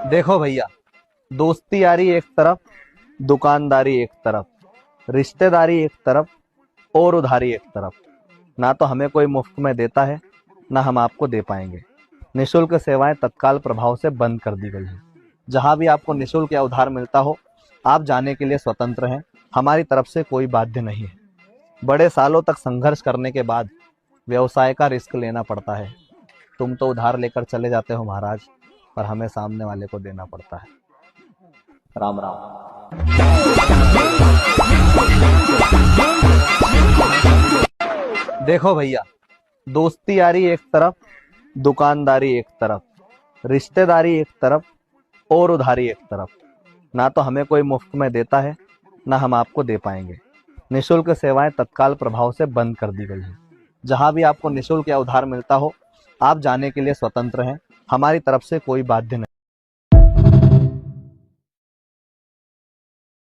देखो भैया, दोस्ती यारी एक तरफ, दुकानदारी एक तरफ, रिश्तेदारी एक तरफ और उधारी एक तरफ। ना तो हमें कोई मुफ्त में देता है, ना हम आपको दे पाएंगे। निशुल्क सेवाएं तत्काल प्रभाव से बंद कर दी गई हैं। जहां भी आपको निशुल्क या उधार मिलता हो, आप जाने के लिए स्वतंत्र हैं। हमारी तरफ से कोई बाध्य नहीं है। बड़े सालों तक संघर्ष करने के बाद व्यवसाय का रिस्क लेना पड़ता है। तुम तो उधार लेकर चले जाते हो महाराज, पर हमें सामने वाले को देना पड़ता है। राम राम। देखो भैया, दोस्ती यारी एक तरफ, दुकानदारी एक तरफ, रिश्तेदारी एक तरफ और उधारी एक तरफ। ना तो हमें कोई मुफ्त में देता है, ना हम आपको दे पाएंगे। निशुल्क सेवाएं तत्काल प्रभाव से बंद कर दी गई हैं। जहां भी आपको निशुल्क या उधार मिलता हो, आप जाने के लिए स्वतंत्र हैं। हमारी तरफ से कोई बाध्य नहीं।